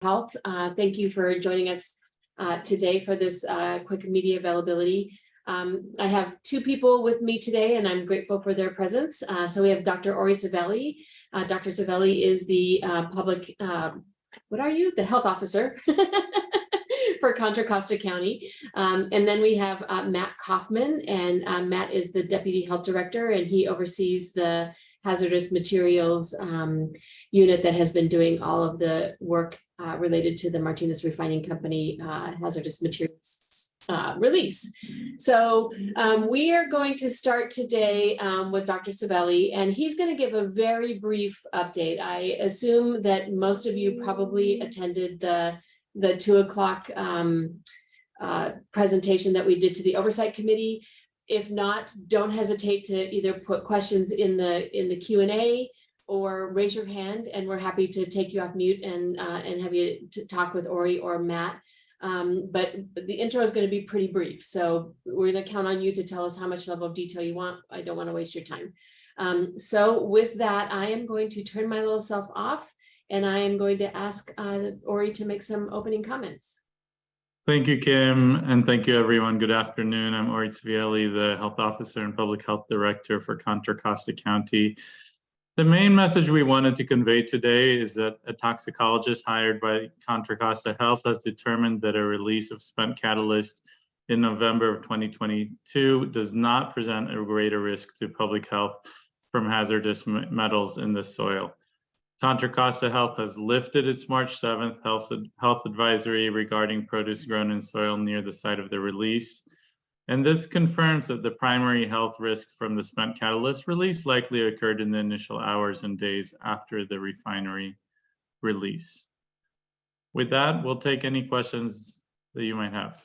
Health. Thank you for joining us today for this quick media availability. I have two people with me today, and I'm grateful for their presence. So we have Dr. Ori Zavelli. Dr. Zavelli is the the health officer for Contra Costa County. And then we have Matt Kaufman, and Matt is the Deputy Health Director, and he oversees the hazardous materials unit that has been doing all of the work related to the Martinez Refining Company hazardous materials release. So we are going to start today with Dr. Zavelli, and he's going to give a very brief update. I assume that most of you probably attended the 2 o'clock presentation that we did to the Oversight Committee. If not, don't hesitate to either put questions in the Q&A or raise your hand, and we're happy to take you off mute and have you to talk with Ori or Matt. But the intro is going to be pretty brief, so we're going to count on you to tell us how much level of detail you want. I don't want to waste your time. So with that, I am going to turn my little self off, and I am going to ask Ori to make some opening comments. Thank you, Kim, and thank you, everyone. Good afternoon. I'm Ori Zavelli, the Health Officer and Public Health Director for Contra Costa County. The main message we wanted to convey today is that a toxicologist hired by Contra Costa Health has determined that a release of spent catalyst in November of 2022 does not present a greater risk to public health from hazardous metals in the soil. Contra Costa Health has lifted its March 7th health advisory regarding produce grown in soil near the site of the release. And this confirms that the primary health risk from the spent catalyst release likely occurred in the initial hours and days after the refinery release. With that, we'll take any questions that you might have.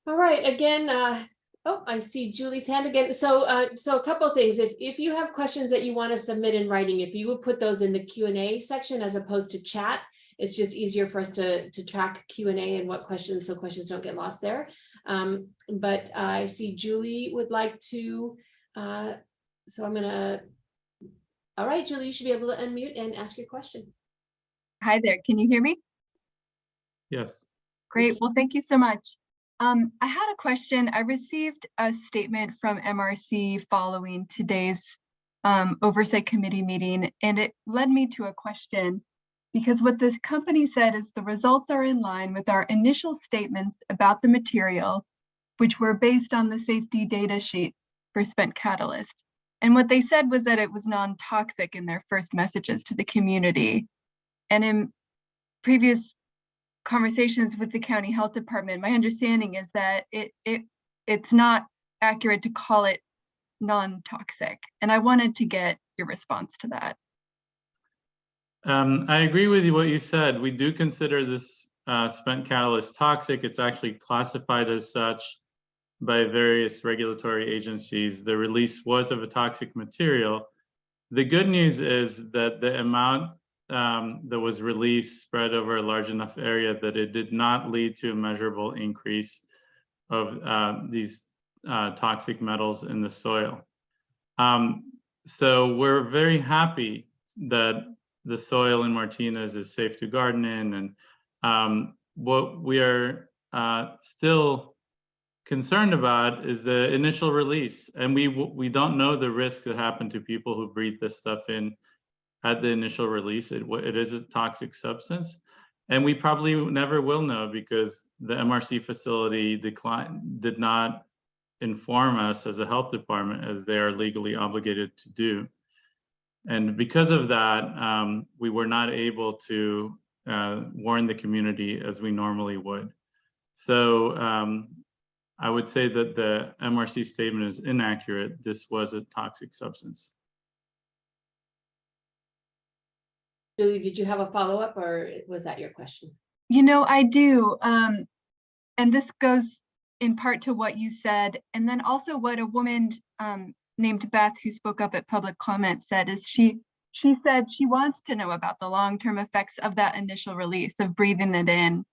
All right, again, oh, I see Julie's hand again. So a couple of things. If you have questions that you want to submit in writing, if you would put those in the Q&A section as opposed to chat, it's just easier for us to track Q&A and what questions, so questions don't get lost there. But I see Julie would like to, so I'm gonna, all right, Julie, you should be able to unmute and ask your question. Hi there, can you hear me? Yes. Great, well, thank you so much. I had a question. I received a statement from MRC following today's Oversight Committee meeting, and it led me to a question, because what this company said is the results are in line with our initial statements about the material, which were based on the safety data sheet for spent catalyst. And what they said was that it was non-toxic in their first messages to the community. And in previous conversations with the county health department, my understanding is that it's not accurate to call it non-toxic. And I wanted to get your response to that. I agree with you what you said. We do consider this spent catalyst toxic. It's actually classified as such by various regulatory agencies. The release was of a toxic material. The good news is that the amount that was released spread over a large enough area that it did not lead to a measurable increase of these toxic metals in the soil. So we're very happy that the soil in Martinez is safe to garden in, and what we are still concerned about is the initial release, and we don't know the risk that happened to people who breathe this stuff in at the initial release. It is a toxic substance, and we probably never will know because the MRC facility did not inform us as a health department, as they are legally obligated to do. And because of that, we were not able to warn the community as we normally would. So I would say that the MRC statement is inaccurate. This was a toxic substance. Julie, did you have a follow-up, or was that your question? You know, I do. And this goes in part to what you said, and then also what a woman named Beth, who spoke up at public comment, said is she said she wants to know about the long-term effects of that initial release, of breathing it in,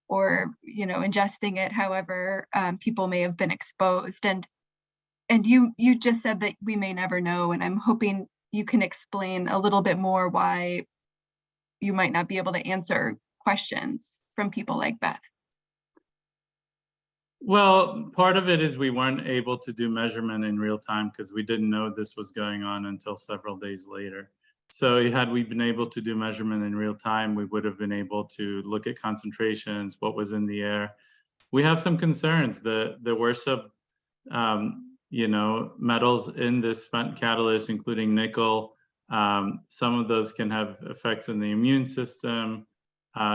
or ingesting it, however people may have been exposed. And you just said that we may never know, and I'm hoping you can explain a little bit more why you might not be able to answer questions from people like Beth? Well, part of it is we weren't able to do measurement in real time because we didn't know this was going on until several days later. So had we been able to do measurement in real time, we would have been able to look at concentrations, what was in the air. We have some concerns that there were some, metals in this spent catalyst, including nickel. Some of those can have effects on the immune system.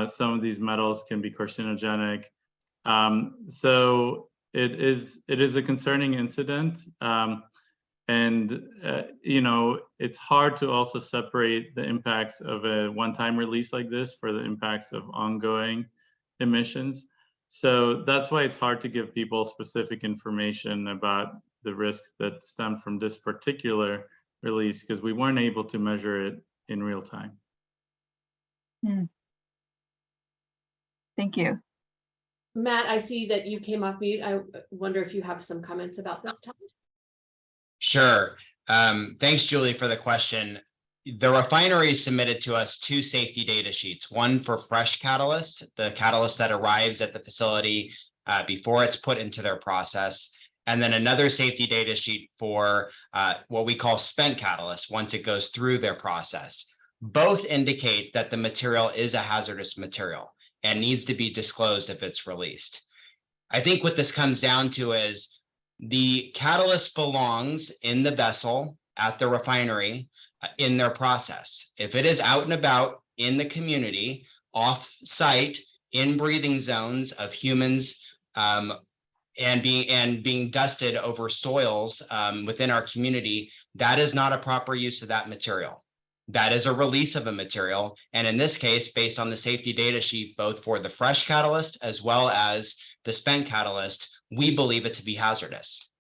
Some of these metals can be carcinogenic. So it is a concerning incident. It's hard to also separate the impacts of a one-time release like this for the impacts of ongoing emissions. So that's why it's hard to give people specific information about the risks that stem from this particular release, because we weren't able to measure it in real time. Thank you. Matt, I see that you came off mute. I wonder if you have some comments about this topic. Sure. Thanks, Julie, for the question. The refinery submitted to us 2 safety data sheets, one for fresh catalyst, the catalyst that arrives at the facility before it's put into their process, and then another safety data sheet for what we call spent catalyst once it goes through their process. Both indicate that the material is a hazardous material and needs to be disclosed if it's released. I think what this comes down to is the catalyst belongs in the vessel at the refinery in their process. If it is out and about in the community, off site, in breathing zones of humans, and being dusted over soils within our community, that is not a proper use of that material. That is a release of a material. And in this case, based on the safety data sheet, both for the fresh catalyst as well as the spent catalyst, we believe it to be hazardous.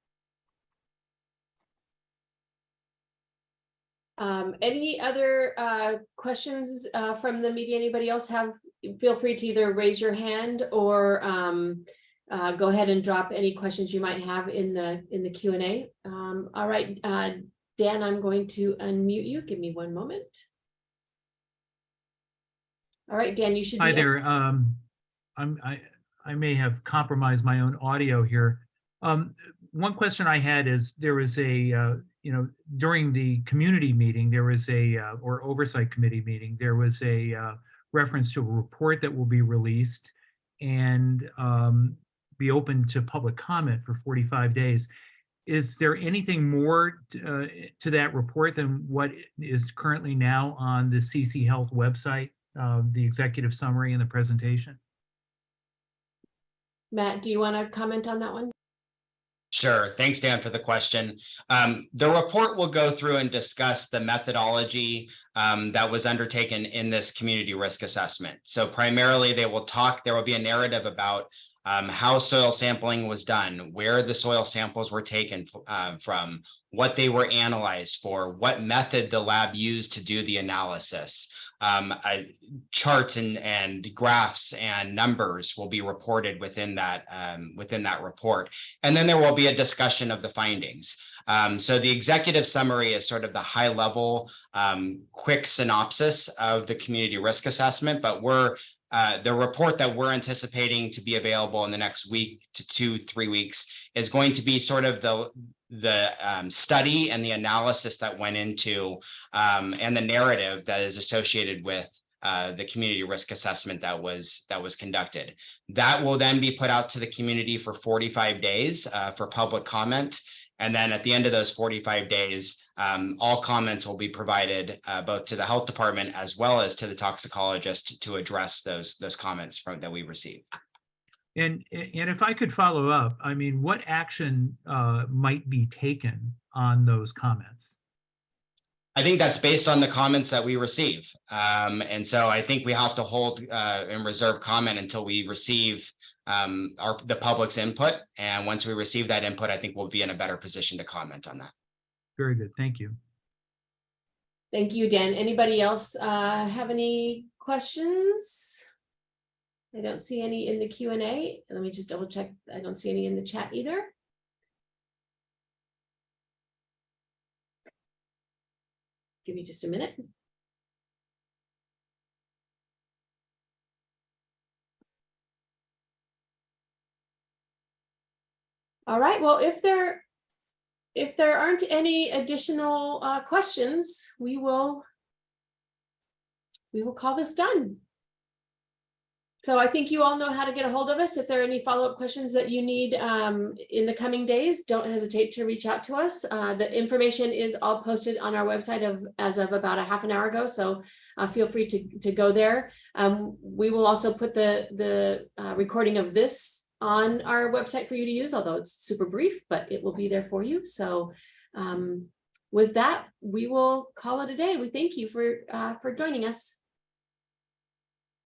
Any other questions from the media? Anybody else have? Feel free to either raise your hand or go ahead and drop any questions you might have in the Q&A. All right, Dan, I'm going to unmute you. Give me one moment. All right, Dan, you should. Hi there. I may have compromised my own audio here. One question I had is there was a during the community meeting there was or oversight committee meeting there was a reference to a report that will be released and be open to public comment for 45 days. Is there anything more to that report than what is currently now on the CC Health website, the executive summary and the presentation? Matt, do you want to comment on that one? Sure. Thanks, Dan, for the question. The report will go through and discuss the methodology that was undertaken in this community risk assessment. So primarily, there will be a narrative about how soil sampling was done, where the soil samples were taken from, what they were analyzed for, what method the lab used to do the analysis. Charts and graphs and numbers will be reported within that report. And then there will be a discussion of the findings. So the executive summary is sort of the high level, quick synopsis of the community risk assessment, but the report that we're anticipating to be available in the next week to 2-3 weeks is going to be sort of the study and the analysis that went into and the narrative that is associated with the community risk assessment that was conducted. That will then be put out to the community for 45 days for public comment. And then at the end of those 45 days, all comments will be provided both to the health department as well as to the toxicologist to address those comments that we received. And if I could follow up, I mean, what action might be taken on those comments? I think that's based on the comments that we receive. And so I think we have to hold and reserve comment until we receive the public's input. And once we receive that input, I think we'll be in a better position to comment on that. Very good. Thank you. Thank you, Dan. Anybody else have any questions? I don't see any in the Q&A. Let me just double check. I don't see any in the chat either. Give me just a minute. All right, well, if there aren't any additional questions, we will call this done. So I think you all know how to get a hold of us. If there are any follow-up questions that you need in the coming days, don't hesitate to reach out to us. The information is all posted on our website as of about a half an hour ago, so feel free to go there. We will also put the recording of this on our website for you to use, although it's super brief, but it will be there for you. So with that, we will call it a day. We thank you for joining us.